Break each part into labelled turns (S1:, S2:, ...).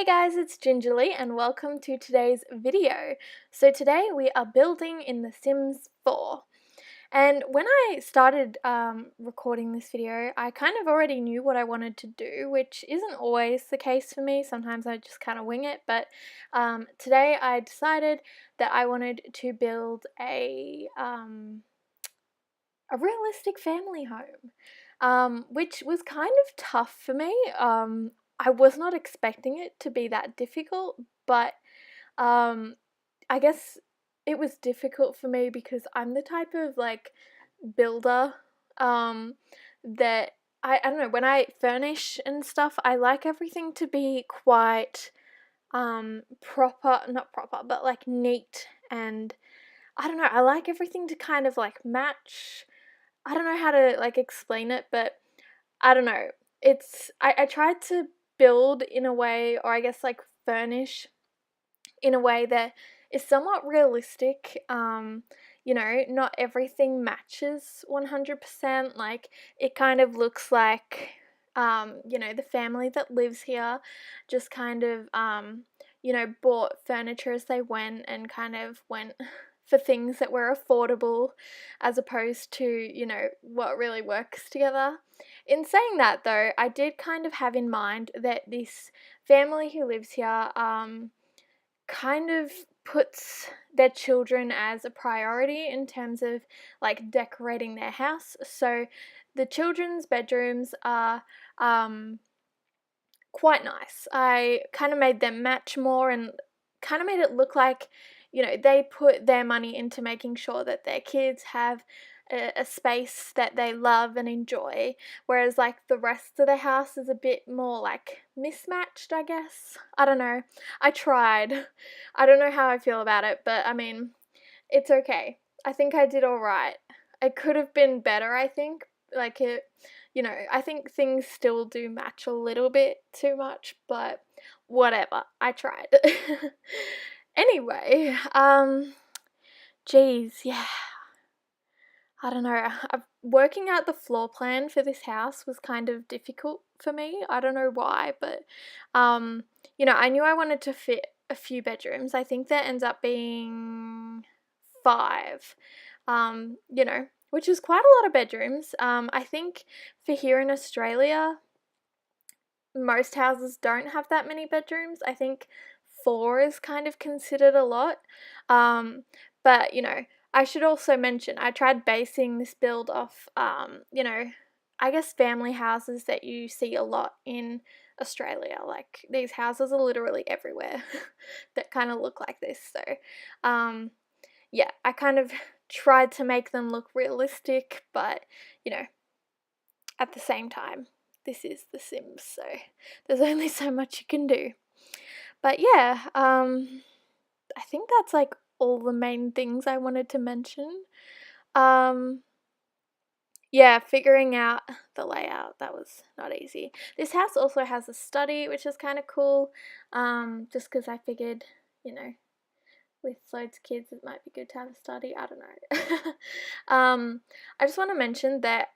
S1: Hey guys, it's Gingerly and welcome to today's video. So today we are building in The Sims 4. And when I started recording this video, I kind of already knew what I wanted to do, which isn't always the case for me. Sometimes I just kind of wing it, but today I decided that I wanted to build a realistic family home, which was kind of tough for me. I was not expecting it to be that difficult, but I guess it was difficult for me because I'm the type of builder that I don't know, when I furnish and stuff, I like everything to be quite not proper, but like neat, and I don't know, I like everything to kind of like match. I don't know how to like explain it, but I don't know. I tried to build in a way, or I guess like furnish in a way that is somewhat realistic. Not everything matches 100%. Like, it kind of looks like, the family that lives here just kind of, bought furniture as they went and kind of went for things that were affordable as opposed to, what really works together. In saying that, though, I did kind of have in mind that this family who lives here, kind of puts their children as a priority in terms of like decorating their house. So the children's bedrooms are quite nice. I kind of made them match more and kind of made it look like, they put their money into making sure that their kids have a space that they love and enjoy, whereas like the rest of the house is a bit more like mismatched, I guess. I don't know. I tried. I don't know how I feel about it, but I mean, it's okay. I think I did all right. It could have been better, I think. I think things still do match a little bit too much, but whatever. I tried. Anyway, geez, yeah. I don't know. Working out the floor plan for this house was kind of difficult for me. I don't know why, but I knew I wanted to fit a few bedrooms. I think there ends up being 5. Which is quite a lot of bedrooms. I think for here in Australia, most houses don't have that many bedrooms. I think 4 is kind of considered a lot. But I should also mention I tried basing this build off, I guess family houses that you see a lot in Australia. Like, these houses are literally everywhere that kind of look like this. So, yeah, I kind of tried to make them look realistic, but at the same time, this is The Sims, so there's only so much you can do. But yeah, I think that's like all the main things I wanted to mention. Yeah, figuring out the layout, that was not easy. This house also has a study, which is kind of cool, just because I figured, with loads of kids, it might be good to have a study. I don't know. I just want to mention that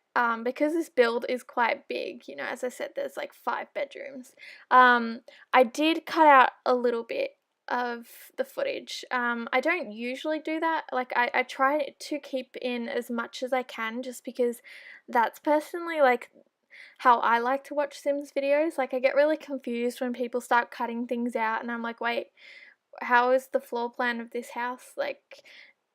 S1: because this build is quite big, as I said, there's like 5 bedrooms. I did cut out a little bit of the footage. I don't usually do that. Like, I try to keep in as much as I can, just because that's personally like how I like to watch Sims videos. Like, I get really confused when people start cutting things out and I'm like, wait, how is the floor plan of this house? Like,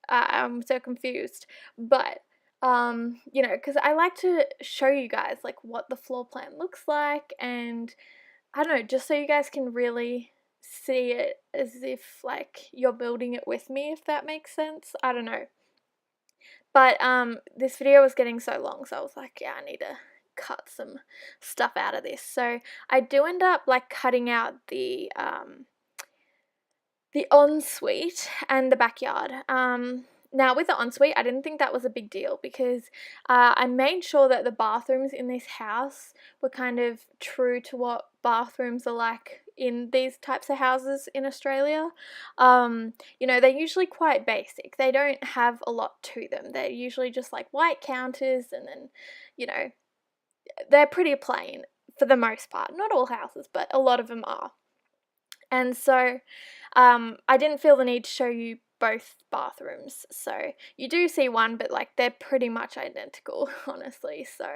S1: I'm so confused. But because I like to show you guys like what the floor plan looks like, and I don't know, just so you guys can really see it as if like you're building it with me, if that makes sense. I don't know. But this video was getting so long, so I was like, yeah, I need to cut some stuff out of this. So I do end up like cutting out the ensuite and the backyard. Now, with the ensuite, I didn't think that was a big deal because I made sure that the bathrooms in this house were kind of true to what bathrooms are like in these types of houses in Australia. They're usually quite basic. They don't have a lot to them. They're usually just like white counters, and then, they're pretty plain for the most part. Not all houses, but a lot of them are. And so I didn't feel the need to show you both bathrooms. So you do see one, but like they're pretty much identical, honestly. So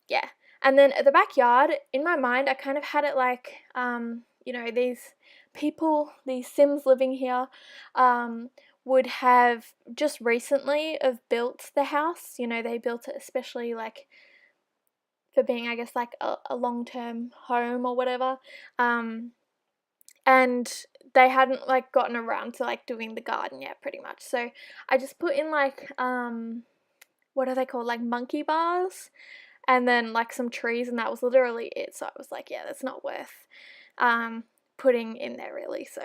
S1: yeah. And then at the backyard, in my mind, I kind of had it like, you know, these people, these Sims living here, would have just recently have built the house. You know, they built it especially like for being, I guess, like a long-term home or whatever. And they hadn't like gotten around to like doing the garden yet, pretty much. So I just put in like, what are they called? Like monkey bars, and then like some trees, and that was literally it. So I was like, yeah, that's not worth putting in there really. So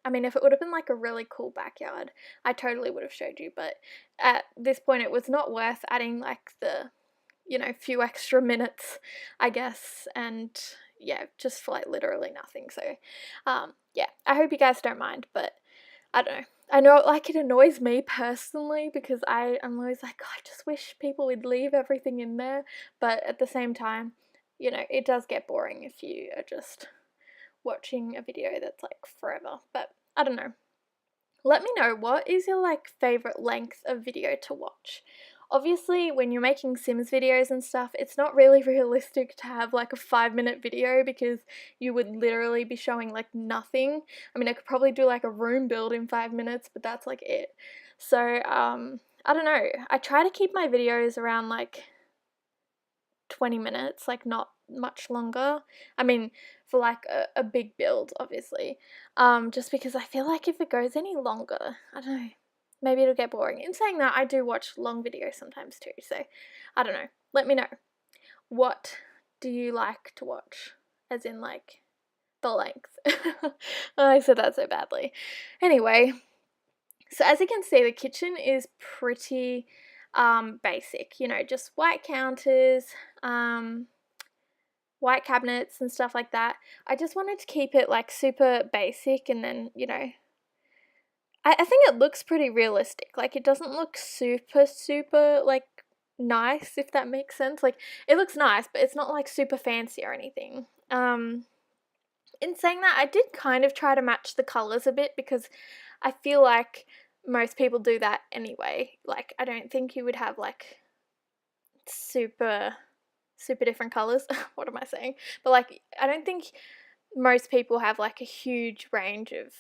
S1: I mean, if it would have been like a really cool backyard, I totally would have showed you, but at this point it was not worth adding like the, you know, few extra minutes, I guess, and yeah, just for like literally nothing. So yeah, I hope you guys don't mind, but I don't know. I know, like, it annoys me personally because I'm always like, oh, I just wish people would leave everything in there. But at the same time, you know, it does get boring if you are just watching a video that's like forever. But I don't know. Let me know, what is your like favorite length of video to watch? Obviously, when you're making Sims videos and stuff, it's not really realistic to have like a 5-minute video because you would literally be showing like nothing. I mean, I could probably do like a room build in 5 minutes, but that's like it. So, I don't know. I try to keep my videos around like 20 minutes, like not much longer. I mean, for like a big build, obviously. Just because I feel like if it goes any longer, I don't know, maybe it'll get boring. In saying that, I do watch long videos sometimes too, so I don't know. Let me know. What do you like to watch? As in, like, the length. I said that so badly. Anyway, so as you can see, the kitchen is pretty basic, you know, just white counters, white cabinets and stuff like that. I just wanted to keep it like super basic, and then, you know, I think it looks pretty realistic. Like, it doesn't look super like nice, if that makes sense. Like, it looks nice, but it's not like super fancy or anything. In saying that, I did kind of try to match the colours a bit because I feel like most people do that anyway. Like, I don't think you would have like super different colours. What am I saying? But like, I don't think most people have like a huge range of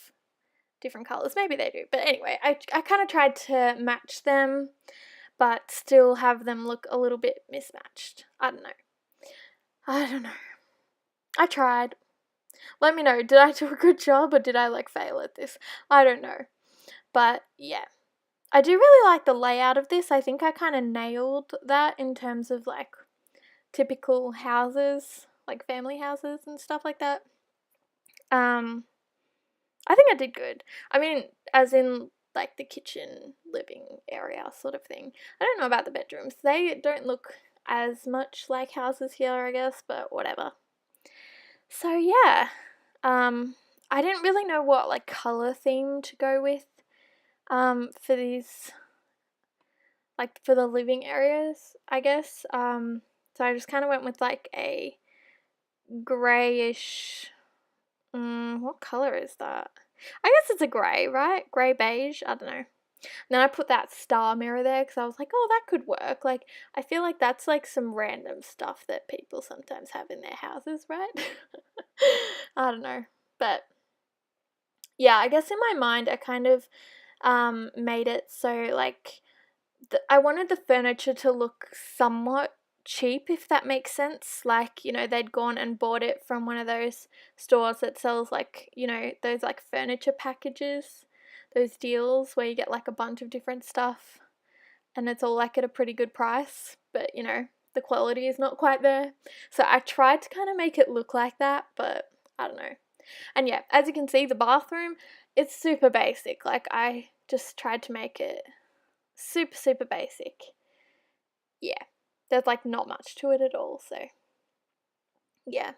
S1: different colours. Maybe they do. But anyway, I kind of tried to match them, but still have them look a little bit mismatched. I don't know. I tried. Let me know, did I do a good job or did I like fail at this? I don't know. But yeah. I do really like the layout of this. I think I kind of nailed that in terms of like typical houses, like family houses and stuff like that. I think I did good. I mean, as in like the kitchen, living area sort of thing. I don't know about the bedrooms. They don't look as much like houses here, I guess, but whatever. So yeah, I didn't really know what like color theme to go with for these, like for the living areas, I guess. So I just kind of went with like a grayish, what color is that? I guess it's a grey, right? Grey beige, I don't know. And then I put that star mirror there because I was like, oh, that could work. Like, I feel like that's like some random stuff that people sometimes have in their houses, right? I don't know. But yeah, I guess in my mind, I kind of made it so like I wanted the furniture to look somewhat cheap, if that makes sense. Like, you know, they'd gone and bought it from one of those stores that sells like, you know, those like furniture packages, those deals where you get like a bunch of different stuff and it's all like at a pretty good price, but you know, the quality is not quite there. So I tried to kind of make it look like that, but I don't know. And yeah, as you can see, the bathroom, it's super basic. Like, I just tried to make it super basic. Yeah, there's like not much to it at all, so yeah.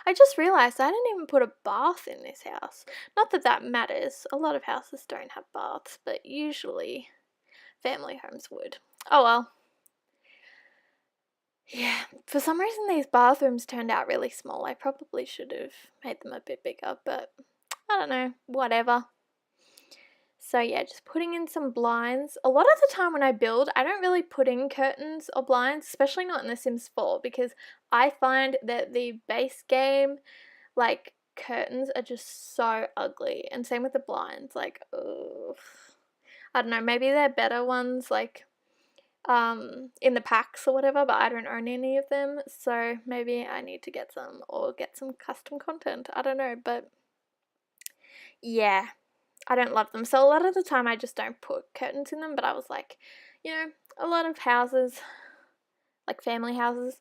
S1: I just realised I didn't even put a bath in this house. Not that that matters, a lot of houses don't have baths, but usually family homes would. Oh well. Yeah, for some reason these bathrooms turned out really small. I probably should have made them a bit bigger, but I don't know, whatever. So yeah, just putting in some blinds. A lot of the time when I build, I don't really put in curtains or blinds, especially not in The Sims 4, because I find that the base game, like, curtains are just so ugly, and same with the blinds, like, ugh. I don't know, maybe they're better ones, like, in the packs or whatever, but I don't own any of them, so maybe I need to get some, or get some custom content, I don't know, but yeah, I don't love them. So a lot of the time I just don't put curtains in them, but I was like, you know, a lot of houses, like family houses,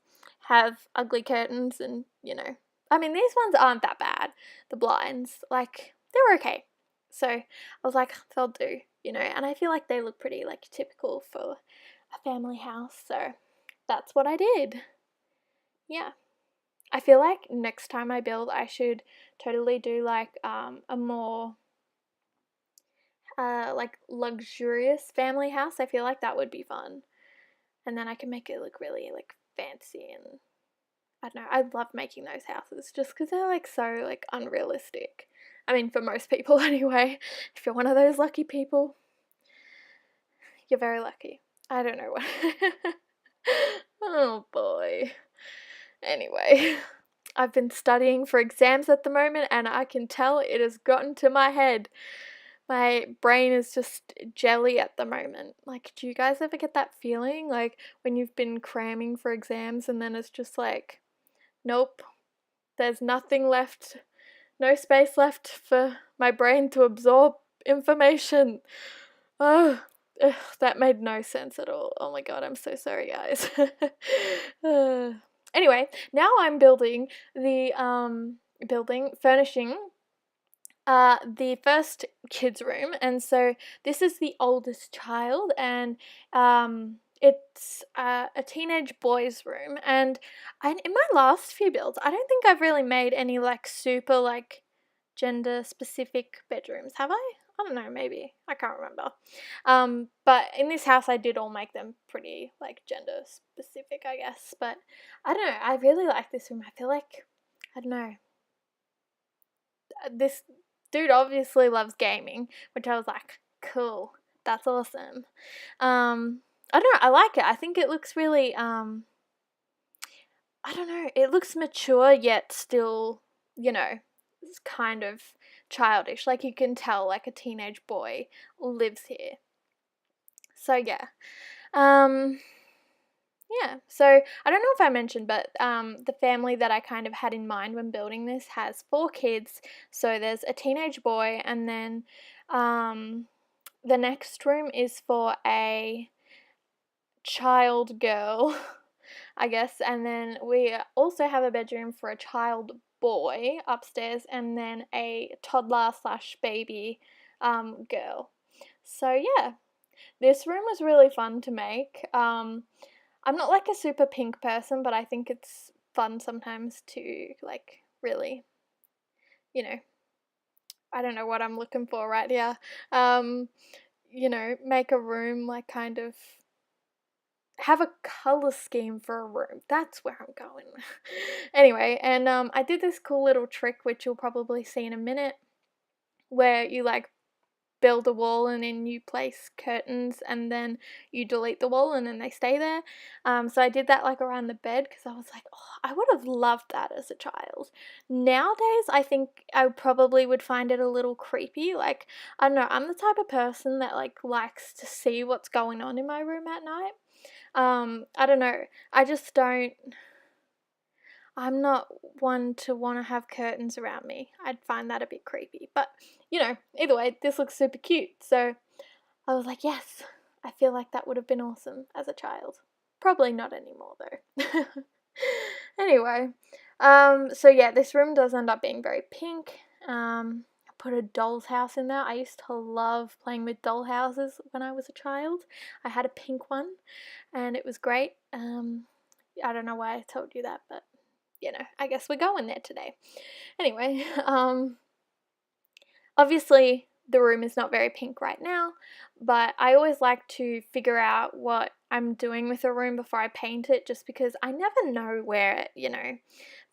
S1: have ugly curtains, and, you know, I mean, these ones aren't that bad, the blinds, like, they're okay. So I was like, they'll do, you know, and I feel like they look pretty, like, typical for a family house, so that's what I did. Yeah. I feel like next time I build, I should totally do, like, a more like luxurious family house. I feel like that would be fun, and then I can make it look really like fancy, and I don't know, I love making those houses just because they're like so like unrealistic. I mean, for most people anyway. If you're one of those lucky people, you're very lucky. I don't know what. Oh boy. Anyway, I've been studying for exams at the moment, and I can tell it has gotten to my head. My brain is just jelly at the moment. Like, do you guys ever get that feeling? Like, when you've been cramming for exams and then it's just like, nope, there's nothing left, no space left for my brain to absorb information. Oh, ugh, that made no sense at all. Oh my god, I'm so sorry, guys. Anyway, now I'm building furnishing the first kids room, and so this is the oldest child, and it's a teenage boy's room, and in my last few builds I don't think I've really made any like super like gender specific bedrooms, have I don't know, maybe, I can't remember, but in this house I did all make them pretty like gender specific, I guess. But I don't know, I really like this room. I feel like, I don't know, this dude obviously loves gaming, which I was like, cool, that's awesome. I don't know, I like it. I think it looks really, I don't know, it looks mature yet still, you know, it's kind of childish. Like, you can tell, like, a teenage boy lives here. So, yeah. Um, Yeah, so I don't know if I mentioned, but the family that I kind of had in mind when building this has 4 kids. So there's a teenage boy, and then the next room is for a child girl, I guess, and then we also have a bedroom for a child boy upstairs, and then a toddler slash baby girl. So yeah, this room was really fun to make. I'm not like a super pink person, but I think it's fun sometimes to like really, you know, I don't know what I'm looking for right here. Um, you know, make a room like kind of have a color scheme for a room. That's where I'm going. Anyway, and I did this cool little trick which you'll probably see in a minute, where you like build a wall and then you place curtains and then you delete the wall and then they stay there. So I did that like around the bed because I was like, oh, I would have loved that as a child. Nowadays, I think I probably would find it a little creepy. Like, I don't know, I'm the type of person that like likes to see what's going on in my room at night. I don't know, I just don't. I'm not one to want to have curtains around me. I'd find that a bit creepy. But, you know, either way, this looks super cute. So I was like, yes, I feel like that would have been awesome as a child. Probably not anymore, though. Anyway, so yeah, this room does end up being very pink. I put a doll's house in there. I used to love playing with doll houses when I was a child. I had a pink one, and it was great. I don't know why I told you that, but you know, I guess we're going there today. Anyway, obviously the room is not very pink right now, but I always like to figure out what I'm doing with a room before I paint it, just because I never know where, you know,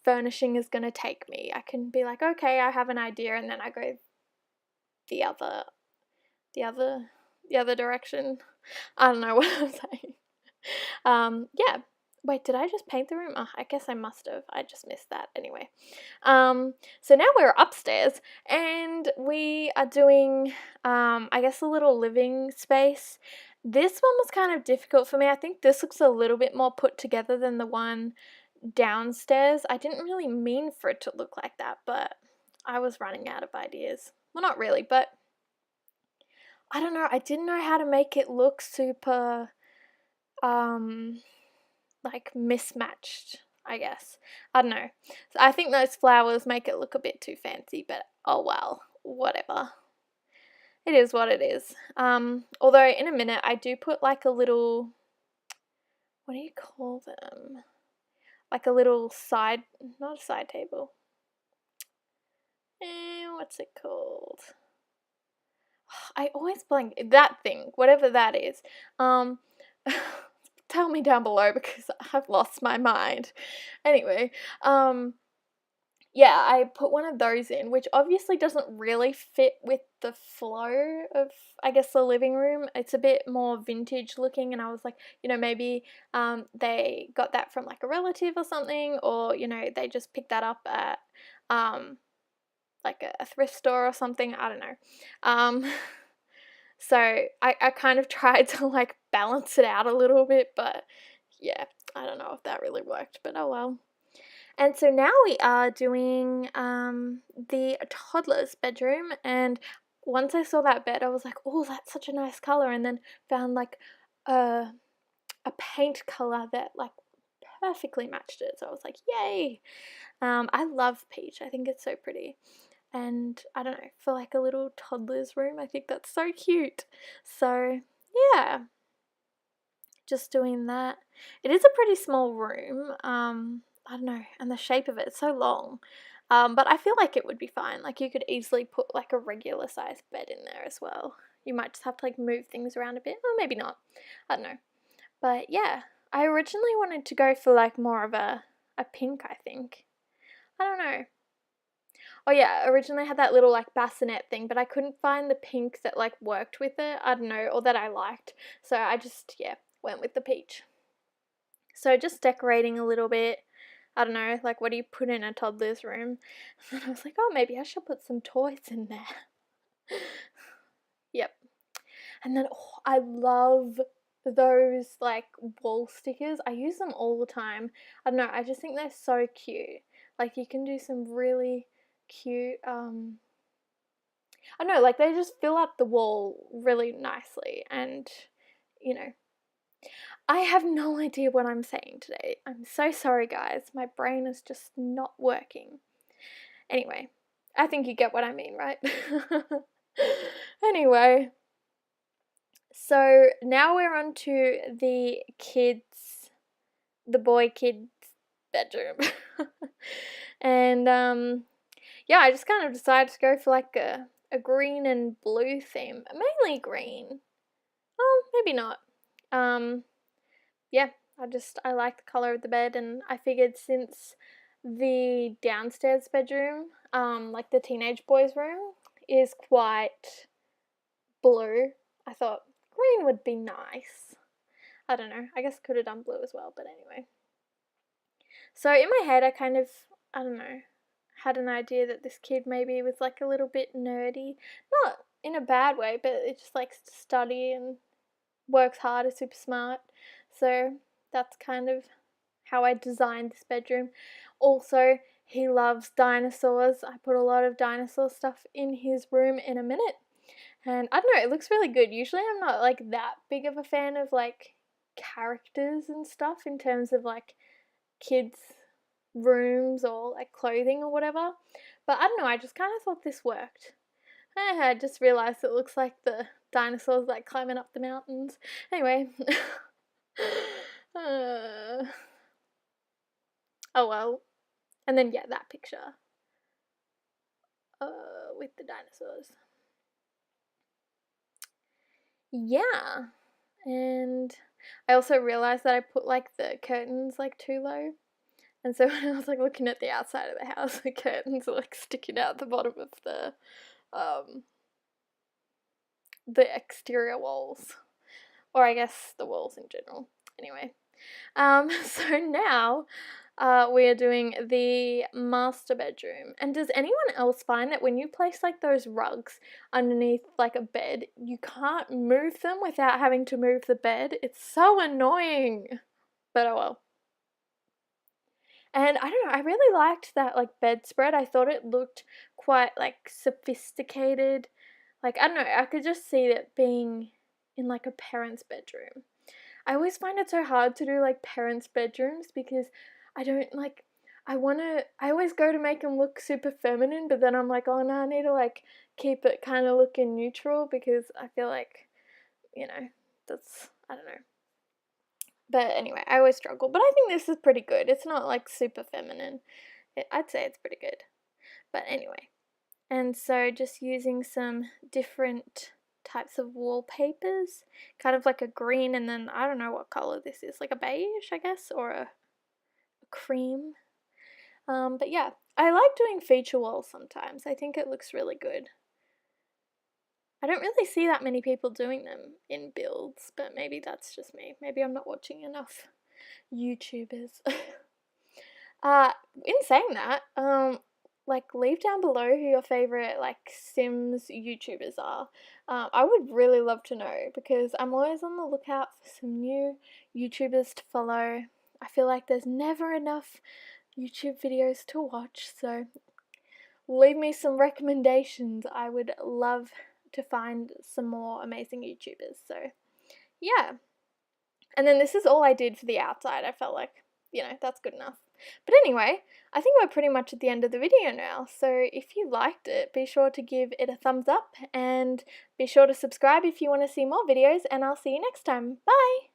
S1: furnishing is going to take me. I can be like, okay, I have an idea, and then I go the other the other the other direction. I don't know what I'm saying. Yeah. Wait, did I just paint the room? Oh, I guess I must have. I just missed that. Anyway. So now we're upstairs and we are doing, I guess, a little living space. This one was kind of difficult for me. I think this looks a little bit more put together than the one downstairs. I didn't really mean for it to look like that, but I was running out of ideas. Well, not really, but I don't know. I didn't know how to make it look super, like mismatched, I guess. I don't know. So I think those flowers make it look a bit too fancy, but oh well, whatever. It is what it is. Although in a minute I do put like a little, what do you call them? Like a little side, not a side table. What's it called? I always blank. That thing, whatever that is. Tell me down below because I've lost my mind. Anyway, yeah, I put one of those in, which obviously doesn't really fit with the flow of, I guess, the living room. It's a bit more vintage looking, and I was like, you know, maybe they got that from like a relative or something, or, you know, they just picked that up at like a thrift store or something. I don't know. So I kind of tried to like balance it out a little bit, but yeah, I don't know if that really worked, but oh well. And so now we are doing the toddler's bedroom, and once I saw that bed I was like, oh, that's such a nice color, and then found like a paint color that like perfectly matched it, so I was like, yay. I love peach. I think it's so pretty. And I don't know, for like a little toddler's room, I think that's so cute. So yeah, just doing that. It is a pretty small room. I don't know, and the shape of it's so long. But I feel like it would be fine. Like you could easily put like a regular sized bed in there as well. You might just have to like move things around a bit, or maybe not. I don't know. But yeah, I originally wanted to go for like more of a pink, I think. I don't know. Oh yeah, originally I had that little like bassinet thing, but I couldn't find the pink that like worked with it. I don't know, or that I liked. So I just, yeah, went with the peach. So just decorating a little bit. I don't know, like what do you put in a toddler's room? And I was like, oh, maybe I should put some toys in there. Yep. And then, oh, I love those like wall stickers. I use them all the time. I don't know, I just think they're so cute. Like you can do some really cute, I don't know, like they just fill up the wall really nicely, and you know, I have no idea what I'm saying today. I'm so sorry, guys. My brain is just not working. Anyway, I think you get what I mean, right? Anyway, so now we're on to the boy kids' bedroom. And yeah, I just kind of decided to go for like a green and blue theme. Mainly green. Oh, maybe not. Yeah, I like the color of the bed, and I figured since the downstairs bedroom, like the teenage boys' room, is quite blue, I thought green would be nice. I don't know, I guess could have done blue as well, but anyway. So in my head I kind of, I don't know, had an idea that this kid maybe was like a little bit nerdy. Not in a bad way, but it just likes to study and works hard, is super smart. So that's kind of how I designed this bedroom. Also, he loves dinosaurs. I put a lot of dinosaur stuff in his room in a minute. And I don't know, it looks really good. Usually I'm not like that big of a fan of like characters and stuff in terms of like kids' rooms or like clothing or whatever. But I don't know, I just kind of thought this worked. I just realised it looks like the dinosaurs like climbing up the mountains. Anyway. Oh well. And then yeah, that picture. With the dinosaurs. Yeah. And I also realized that I put like the curtains like too low. And so when I was like looking at the outside of the house, the curtains are like sticking out the bottom of the exterior walls. Or I guess the walls in general. Anyway. So now we are doing the master bedroom. And does anyone else find that when you place like those rugs underneath like a bed, you can't move them without having to move the bed? It's so annoying. But oh well. And I don't know, I really liked that like bedspread. I thought it looked quite like sophisticated. Like I don't know, I could just see it being in like a parent's bedroom. I always find it so hard to do like parents' bedrooms because I don't like I always go to make them look super feminine, but then I'm like, oh no, I need to like keep it kind of looking neutral because I feel like, you know, that's, I don't know. But anyway, I always struggle. But I think this is pretty good. It's not like super feminine. I'd say it's pretty good. But anyway. And so just using some different types of wallpapers. Kind of like a green and then I don't know what color this is. Like a beige, I guess, or a cream. But yeah, I like doing feature walls sometimes. I think it looks really good. I don't really see that many people doing them in builds, but maybe that's just me. Maybe I'm not watching enough YouTubers. In saying that, like leave down below who your favorite like Sims YouTubers are. I would really love to know because I'm always on the lookout for some new YouTubers to follow. I feel like there's never enough YouTube videos to watch, so leave me some recommendations. I would love to find some more amazing YouTubers. So yeah. And then this is all I did for the outside. I felt like, you know, that's good enough. But anyway, I think we're pretty much at the end of the video now. So if you liked it, be sure to give it a thumbs up and be sure to subscribe if you want to see more videos, and I'll see you next time. Bye!